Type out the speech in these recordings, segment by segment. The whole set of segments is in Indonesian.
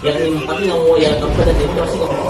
Yang ini tapi nggak mau yang keempat dan ini masih nggak mau.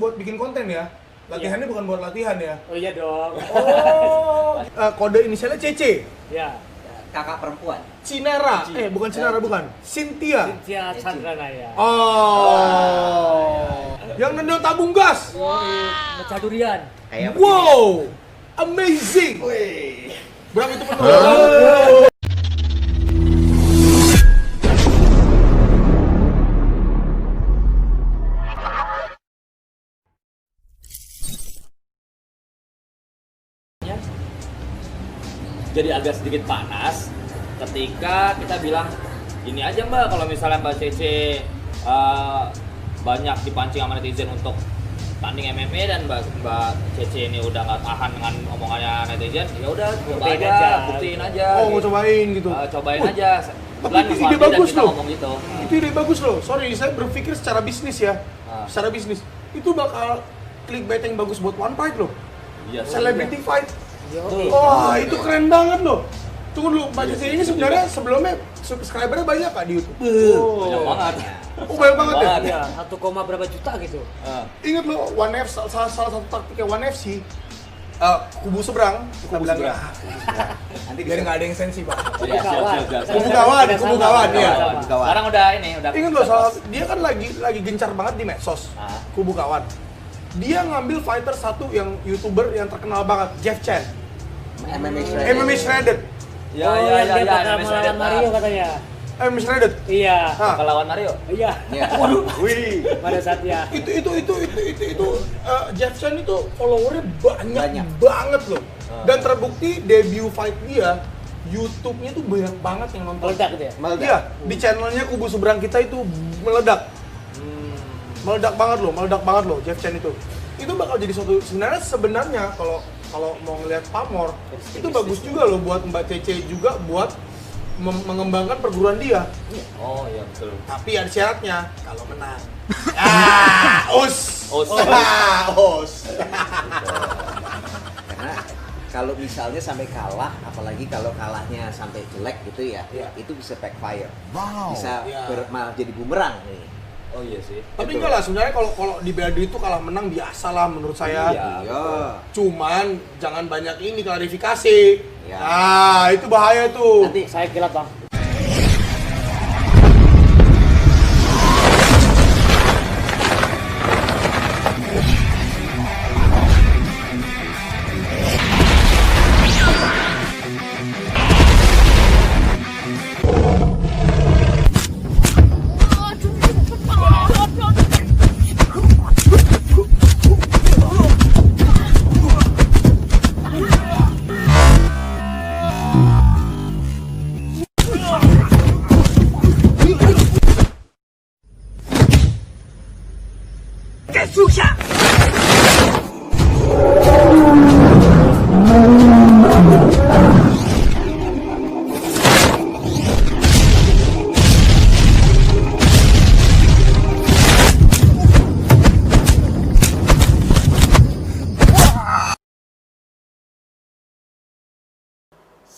Buat bikin konten ya. Latihannya bukan buat latihan ya. Oh iya dong. Oh, kode inisialnya CC. Ya. Kakak perempuan. Cinara. Bukan Cinara, bukan. Cynthia. Cynthia Chandranaya. Oh. Yang nendang tabung gas. Mecah durian. Kayak Wow. Amazing. Bram itu penuh. Jadi agak sedikit panas ketika kita bilang ini aja Mbak, kalau misalnya Mbak Cece banyak dipancing sama netizen untuk tanding MMA dan Mbak Cece ini udah nggak tahan dengan omongannya netizen, ya udah coba aja, buktiin aja. Oh, mau cobain gitu. Cobain aja. Tapi Kebetulan itu di ide Suwardi dan bagus kita loh. ngomong gitu. Itu ide bagus loh. Sorry, saya berpikir secara bisnis ya. Secara bisnis. Itu bakal clickbait yang bagus buat One Fight loh. Iya. Celebrity fight. Tuh. Wah, itu keren banget loh. Tunggu dulu, Mbak Cece ini sebenarnya sebelumnya subscribernya banyak Pak di YouTube? Banyak banget. Oh, banyak banget ya? Banget. Iya, 1, berapa juta gitu. Ingat loh, One F, salah satu taktiknya One FC, kubu seberang, kita bilang seberang. nanti biar nggak ada yang sensi Pak. Iya, siap. Kubu kawan, kubu kawan, iya. Sekarang udah ini, udah. Ingat loh, dia kan lagi gencar banget di medsos, kubu kawan. Dia ngambil fighter satu yang YouTuber yang terkenal banget, Jeff Chen. MMA Shredded. Ya, Dia bakal melawan Mario katanya. MMA Shredded. Iya. Bakal lawan Mario. Iya. Waduh, wih. Pada saatnya. Itu Jeff Chen itu followernya banyak banget loh. Dan terbukti debut fight dia, YouTube-nya tuh banyak banget yang nonton. Meledak gitu ya? Iya, di channelnya Kubu Seberang kita itu meledak. Meledak banget loh Jeff Chen itu. Itu bakal jadi suatu sebenarnya kalau mau ngelihat pamor itu bagus juga loh buat Mbak Cece juga buat mengembangkan perguruan dia. Oh iya betul. Tapi ada syaratnya kalau menang. Us. Karena kalau misalnya sampai kalah, apalagi kalau kalahnya sampai jelek gitu ya, itu bisa backfire. Bisa malah jadi bumerang nih. Oh iya sih. Tapi enggak lah, sebenarnya kalau di bela diri itu kalah menang biasa lah menurut saya. Iya. Cuman jangan banyak ini klarifikasi. Iya. Nah, itu bahaya tuh. Nanti saya kilat bang.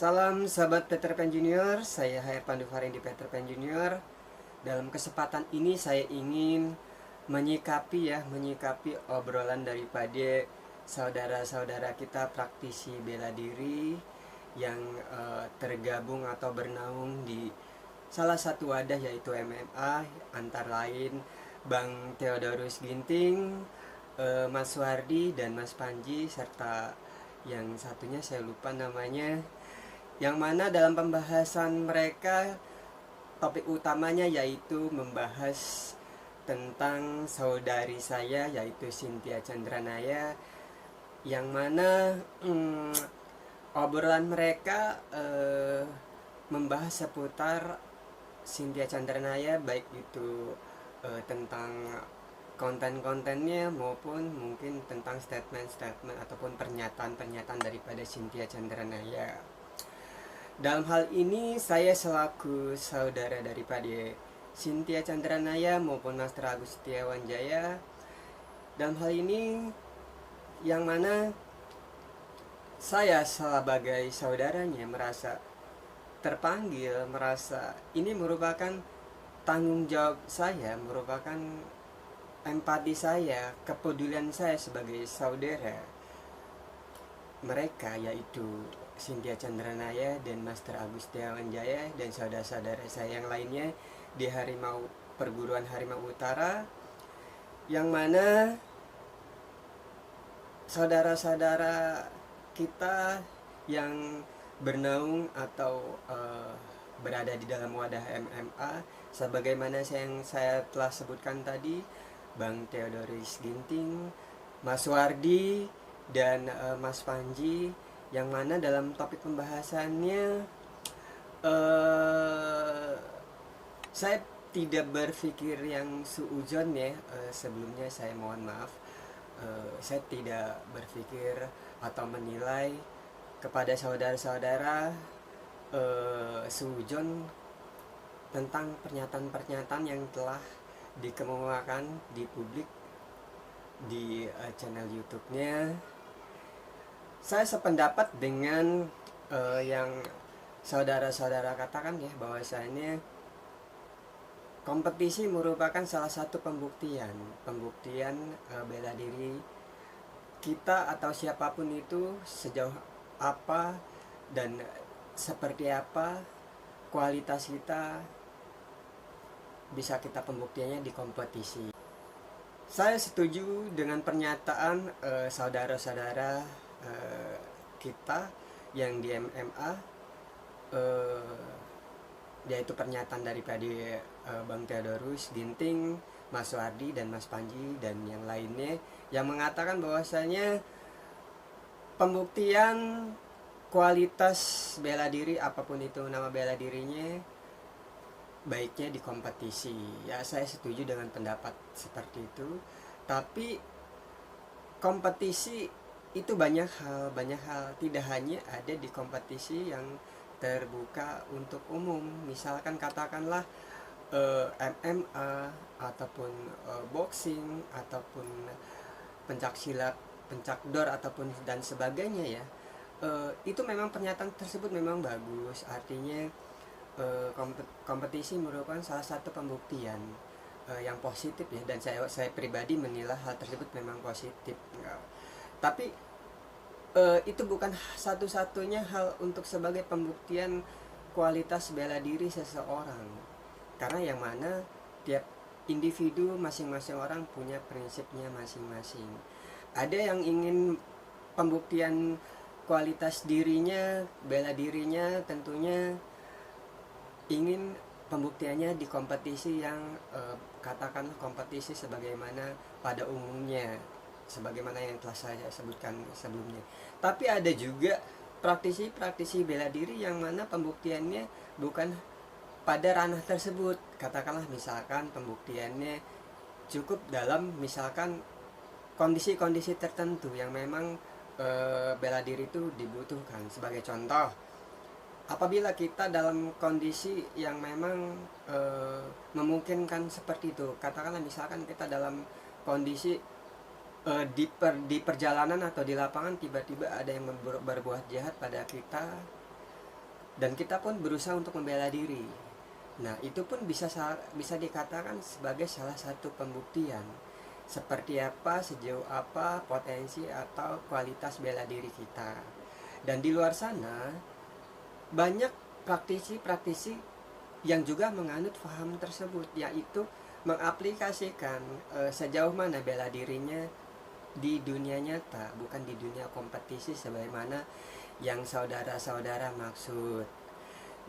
Salam sahabat Peter Pan Junior, saya HR Pandu Farendi Peter Pan Junior. Dalam kesempatan ini saya ingin menyikapi obrolan daripada saudara-saudara kita praktisi bela diri yang tergabung atau bernaung di salah satu wadah yaitu MMA, antara lain Bang Theodorus Ginting, Mas Suwardi dan Mas Panji, serta yang satunya saya lupa namanya, yang mana dalam pembahasan mereka topik utamanya yaitu membahas tentang saudari saya yaitu Cynthia Chandranaya, yang mana obrolan mereka membahas seputar Cynthia Chandranaya, baik itu tentang konten-kontennya maupun mungkin tentang statement-statement ataupun pernyataan-pernyataan daripada Cynthia Chandranaya. Dalam hal ini saya selaku saudara daripada Cynthia Chandranaya maupun Master Agus Setiawan Jaya, dalam hal ini yang mana saya sebagai saudaranya merasa terpanggil, merasa ini merupakan tanggung jawab saya, merupakan empati saya, kepedulian saya sebagai saudara mereka, yaitu Cynthia Chandranaya dan Master Agus Setiawan Jaya dan saudara-saudara saya yang lainnya di Harimau Perguruan Harimau Utara, yang mana saudara-saudara kita yang bernaung atau berada di dalam wadah MMA, sebagaimana yang saya telah sebutkan tadi, Bang Theodoris Ginting, Mas Wardi, dan Mas Panji, yang mana dalam topik pembahasannya saya tidak berpikir yang suudzon ya. Sebelumnya saya mohon maaf, saya tidak berpikir atau menilai kepada saudara-saudara suudzon tentang pernyataan-pernyataan yang telah dikemukakan di publik di channel YouTube-nya. Saya sependapat dengan yang saudara-saudara katakan ya, bahwasanya kompetisi merupakan salah satu pembuktian bela diri kita atau siapapun itu sejauh apa dan seperti apa kualitas kita, bisa kita pembuktiannya di kompetisi. Saya setuju dengan pernyataan saudara-saudara kita yang di MMA, yaitu pernyataan daripada Bang Theodorus Ginting, Mas Wardi dan Mas Panji dan yang lainnya, yang mengatakan bahwasanya pembuktian kualitas bela diri, apapun itu nama bela dirinya, baiknya di kompetisi. Ya, saya setuju dengan pendapat seperti itu. Tapi kompetisi itu banyak hal, tidak hanya ada di kompetisi yang terbuka untuk umum. Misalkan katakanlah MMA ataupun boxing ataupun pencaksilat, pencakdor ataupun dan sebagainya ya. Itu memang pernyataan tersebut memang bagus, artinya kompetisi merupakan salah satu pembuktian yang positif ya, dan saya pribadi menilai hal tersebut memang positif. Tapi itu bukan satu-satunya hal untuk sebagai pembuktian kualitas bela diri seseorang, karena yang mana tiap individu masing-masing orang punya prinsipnya masing-masing. Ada yang ingin pembuktian kualitas dirinya, bela dirinya tentunya ingin pembuktiannya di kompetisi yang katakan kompetisi sebagaimana pada umumnya, sebagaimana yang telah saya sebutkan sebelumnya. Tapi ada juga praktisi-praktisi bela diri yang mana pembuktiannya bukan pada ranah tersebut. Katakanlah misalkan pembuktiannya cukup dalam misalkan kondisi-kondisi tertentu yang memang bela diri itu dibutuhkan. Sebagai contoh, apabila kita dalam kondisi yang memang memungkinkan seperti itu, katakanlah misalkan kita dalam kondisi di perjalanan atau di lapangan tiba-tiba ada yang berbuat jahat pada kita dan kita pun berusaha untuk membela diri. Nah, itu pun bisa dikatakan sebagai salah satu pembuktian seperti apa, sejauh apa potensi atau kualitas bela diri kita. Dan di luar sana banyak praktisi-praktisi yang juga menganut paham tersebut, yaitu mengaplikasikan sejauh mana bela dirinya di dunia nyata, bukan di dunia kompetisi sebagaimana yang saudara-saudara maksud.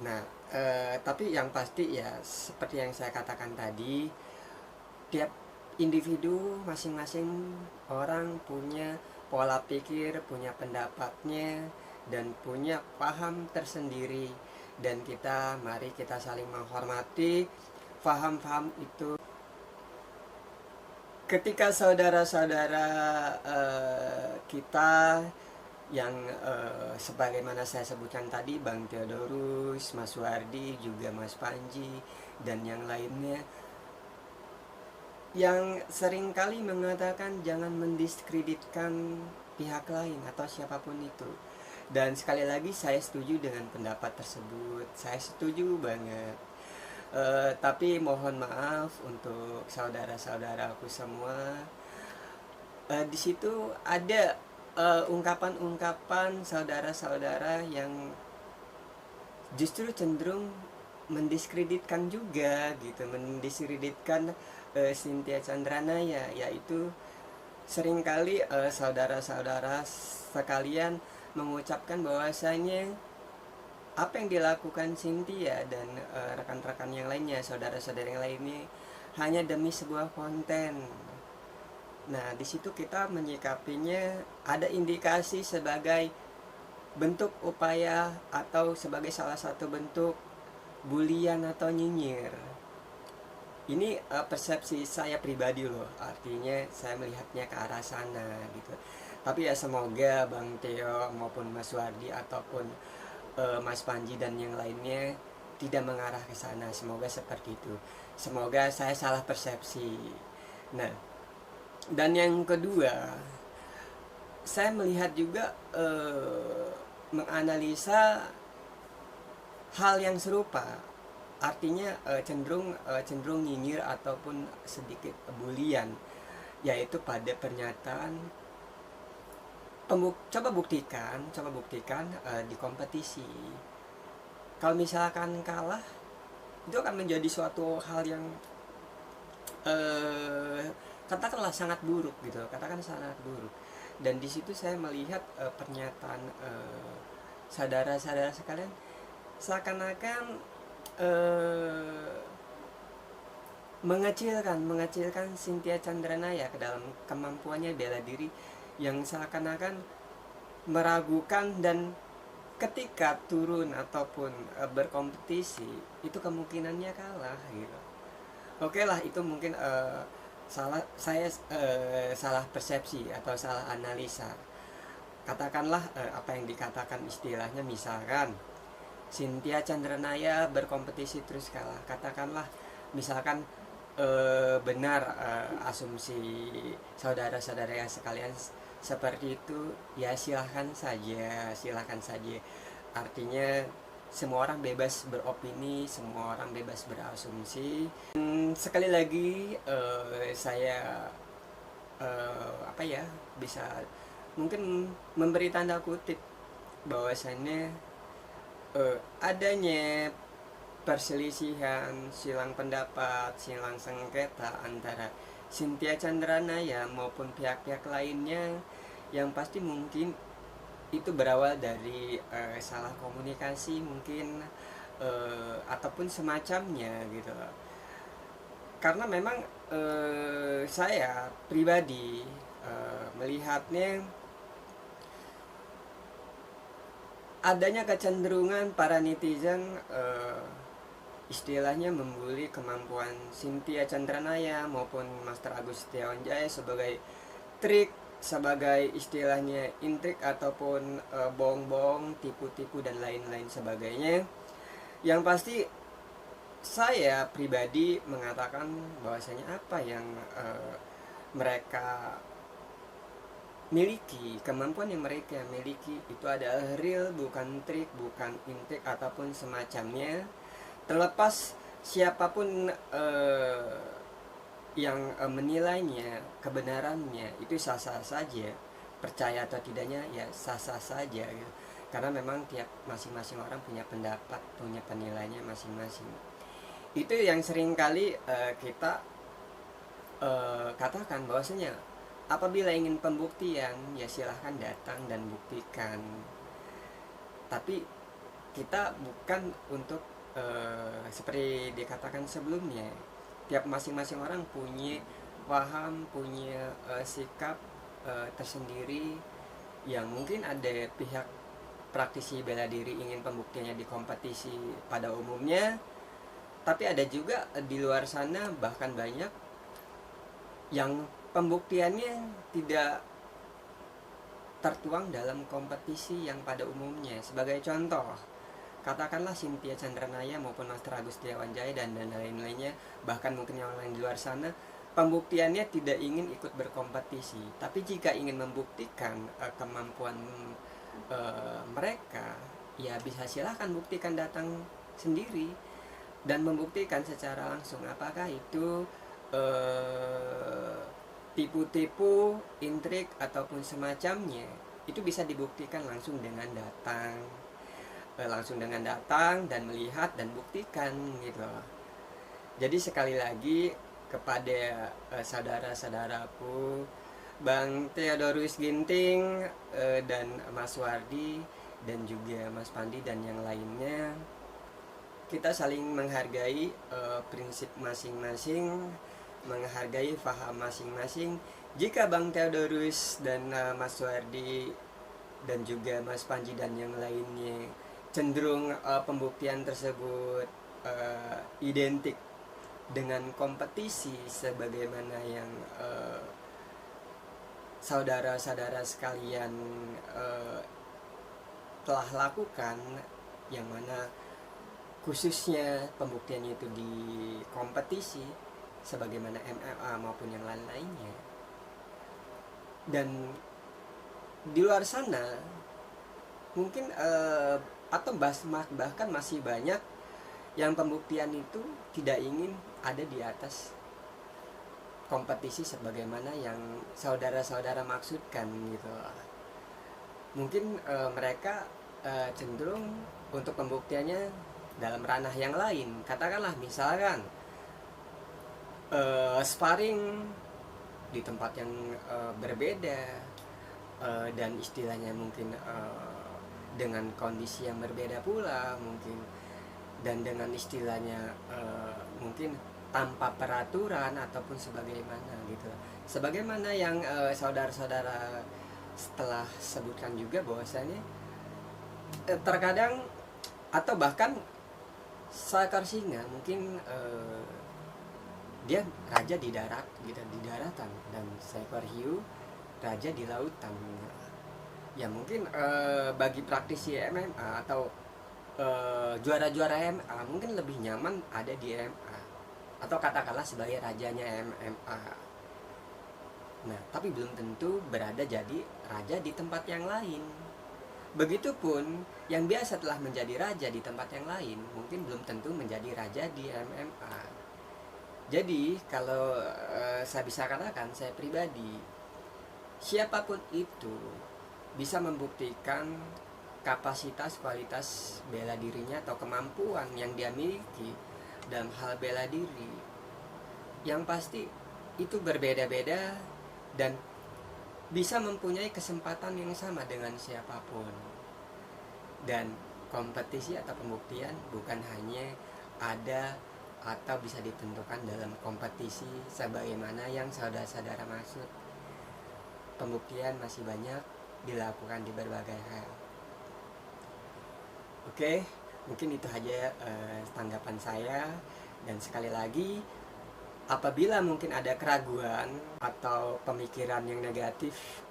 Nah, tapi yang pasti ya seperti yang saya katakan tadi, tiap individu masing-masing orang punya pola pikir, punya pendapatnya, dan punya paham tersendiri. Dan mari kita saling menghormati paham-paham itu. ketika saudara-saudara kita yang sebagaimana saya sebutkan tadi, Bang Theodorus, Mas Wardi, juga Mas Panji, dan yang lainnya, yang seringkali mengatakan jangan mendiskreditkan pihak lain atau siapapun itu. Dan sekali lagi saya setuju dengan pendapat tersebut, saya setuju banget. Tapi mohon maaf untuk saudara-saudaraku semua, di situ ada ungkapan-ungkapan saudara-saudara yang justru cenderung mendiskreditkan juga gitu, mendiskreditkan Cynthia Chandranaya, yaitu seringkali saudara-saudara sekalian mengucapkan bahwasanya apa yang dilakukan Cynthia dan rekan-rekan yang lainnya, saudara-saudara yang lainnya, hanya demi sebuah konten. Nah, di situ kita menyikapinya ada indikasi sebagai bentuk upaya atau sebagai salah satu bentuk bulian atau nyinyir. Ini persepsi saya pribadi loh, artinya saya melihatnya ke arah sana gitu. Tapi ya semoga Bang Theo maupun Mas Wardi ataupun Mas Panji dan yang lainnya tidak mengarah ke sana. Semoga seperti itu. Semoga saya salah persepsi. Nah, dan yang kedua, saya melihat juga menganalisa hal yang serupa, artinya cenderung nyinyir ataupun sedikit bulian, yaitu pada pernyataan coba buktikan di kompetisi. Kalau misalkan kalah, itu akan menjadi suatu hal yang katakanlah sangat buruk gitu, katakan sangat buruk. Dan di situ saya melihat pernyataan saudara-saudara sekalian seakan-akan mengecilkan Cynthia Chandranaya ke dalam kemampuannya bela diri, yang seakan-akan meragukan, dan ketika turun ataupun berkompetisi itu kemungkinannya kalah gitu. Oke lah, itu mungkin salah persepsi atau salah analisa. Katakanlah apa yang dikatakan istilahnya, misalkan Cynthia Chandranaya berkompetisi terus kalah, katakanlah misalkan benar asumsi saudara-saudara yang sekalian seperti itu, ya silahkan saja. Artinya semua orang bebas beropini, semua orang bebas berasumsi. Sekali lagi saya bisa mungkin memberi tanda kutip bahwasannya adanya perselisihan, silang pendapat, silang sengketa antara Cynthia Chandranaya maupun pihak-pihak lainnya, yang pasti mungkin itu berawal dari salah komunikasi mungkin ataupun semacamnya gitu. Karena memang saya pribadi melihatnya adanya kecenderungan para netizen istilahnya membuli kemampuan Cynthia Chandranaya maupun Master Agus Setiawan Jaya sebagai trik, sebagai istilahnya intrik ataupun bohong-bohong, tipu-tipu dan lain-lain sebagainya. Yang pasti saya pribadi mengatakan bahwasanya apa yang mereka miliki, kemampuan yang mereka miliki itu adalah real, bukan trik, bukan intrik ataupun semacamnya. Terlepas siapapun yang menilainya, kebenarannya itu sah-sah saja, percaya atau tidaknya ya sah-sah saja gitu. Karena memang tiap masing-masing orang punya pendapat, punya penilaiannya masing-masing. Itu yang seringkali kita katakan bahwasanya apabila ingin pembuktian ya silahkan datang dan buktikan. Tapi kita bukan untuk seperti dikatakan sebelumnya, tiap masing-masing orang punya paham, punya sikap tersendiri, yang mungkin ada pihak praktisi bela diri ingin pembuktiannya di kompetisi pada umumnya, tapi ada juga di luar sana bahkan banyak yang pembuktiannya tidak tertuang dalam kompetisi yang pada umumnya. Sebagai contoh, katakanlah Cynthia Chandranaya maupun Master Agus Setiawan Jaya dan lain-lainnya, bahkan mungkin yang lain di luar sana, pembuktiannya tidak ingin ikut berkompetisi. Tapi jika ingin membuktikan kemampuan mereka, ya bisa silahkan buktikan, datang sendiri dan membuktikan secara langsung apakah itu tipu-tipu, intrik ataupun semacamnya. Itu bisa dibuktikan langsung dengan datang dan melihat dan buktikan gitu. Jadi sekali lagi kepada saudara-saudaraku Bang Theodorus Ginting dan Mas Wardi dan juga Mas Pandi dan yang lainnya, kita saling menghargai prinsip masing-masing, menghargai faham masing-masing. Jika Bang Theodorus dan Mas Wardi dan juga Mas Panji dan yang lainnya cenderung pembuktian tersebut identik dengan kompetisi sebagaimana yang saudara-saudara sekalian telah lakukan, yang mana khususnya pembuktiannya itu di kompetisi sebagaimana MMA maupun yang lain-lainnya. Dan di luar sana mungkin atau bahkan masih banyak yang pembuktian itu tidak ingin ada di atas kompetisi sebagaimana yang saudara-saudara maksudkan gitu. Mungkin mereka cenderung untuk pembuktiannya dalam ranah yang lain. Katakanlah misalkan sparring di tempat yang berbeda dan istilahnya mungkin dengan kondisi yang berbeda pula mungkin, dan dengan istilahnya mungkin tanpa peraturan ataupun sebagaimana gitu. Sebagaimana yang saudara-saudara setelah sebutkan juga bahwasanya terkadang atau bahkan seekor singa mungkin dia raja di darat gitu, di daratan, dan seekor hiu raja di lautan. Ya mungkin bagi praktisi MMA atau juara-juara MMA mungkin lebih nyaman ada di MMA atau katakanlah sebagai rajanya MMA. Nah, tapi belum tentu berada jadi raja di tempat yang lain. Begitupun yang biasa telah menjadi raja di tempat yang lain mungkin belum tentu menjadi raja di MMA. Jadi kalau saya bisa katakan, saya pribadi, siapapun itu bisa membuktikan kapasitas, kualitas bela dirinya atau kemampuan yang dia miliki dalam hal bela diri. Yang pasti itu berbeda-beda dan bisa mempunyai kesempatan yang sama dengan siapapun. Dan kompetisi atau pembuktian bukan hanya ada atau bisa ditentukan dalam kompetisi sebagaimana yang saudara-saudara maksud. Pembuktian masih banyak dilakukan di berbagai hal. Oke, mungkin itu aja tanggapan saya. Dan sekali lagi, apabila mungkin ada keraguan atau pemikiran yang negatif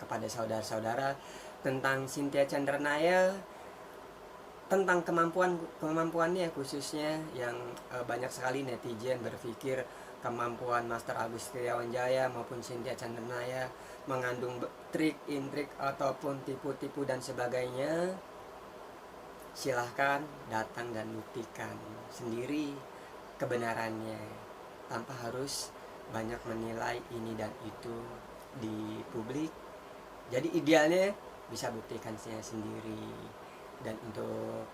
kepada saudara-saudara tentang Cynthia Chandranaya, tentang kemampuannya khususnya yang banyak sekali netizen berpikir kemampuan Master Agus Setiawan Jaya maupun Cynthia Chandranaya mengandung trik, intrik ataupun tipu-tipu dan sebagainya, silahkan datang dan buktikan sendiri kebenarannya tanpa harus banyak menilai ini dan itu di publik. Jadi idealnya bisa buktikan saya sendiri. Dan untuk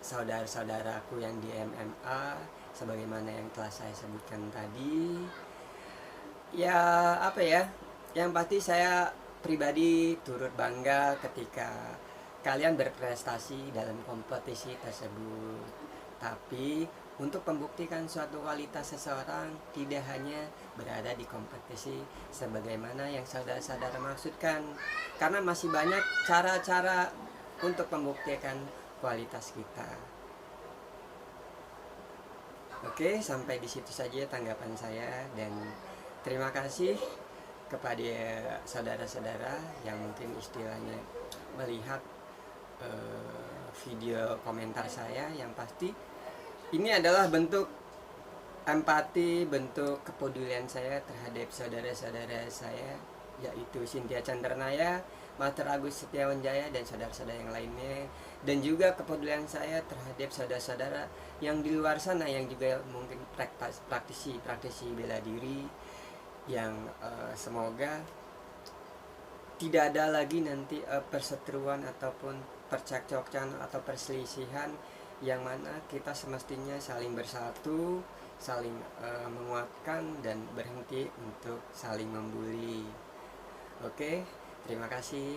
saudara-saudaraku yang di MMA, sebagaimana yang telah saya sebutkan tadi, ya apa ya, yang pasti saya pribadi turut bangga ketika kalian berprestasi dalam kompetisi tersebut. Tapi untuk membuktikan suatu kualitas seseorang tidak hanya berada di kompetisi sebagaimana yang saudara-saudara maksudkan, karena masih banyak cara-cara untuk membuktikan kualitas kita. Oke, sampai di situ saja tanggapan saya, dan terima kasih kepada saudara-saudara yang mungkin istilahnya melihat video komentar saya. Yang pasti ini adalah bentuk empati, bentuk kepedulian saya terhadap saudara-saudara saya, yaitu Cynthia Chandranaya, Master Agus Setiawan Jaya, dan saudara-saudara yang lainnya. Dan juga kepedulian saya terhadap saudara-saudara yang di luar sana yang juga mungkin praktisi bela diri, yang semoga tidak ada lagi nanti perseteruan ataupun percekcokan atau perselisihan, yang mana kita semestinya saling bersatu, saling menguatkan, dan berhenti untuk saling membuli. Oke, terima kasih.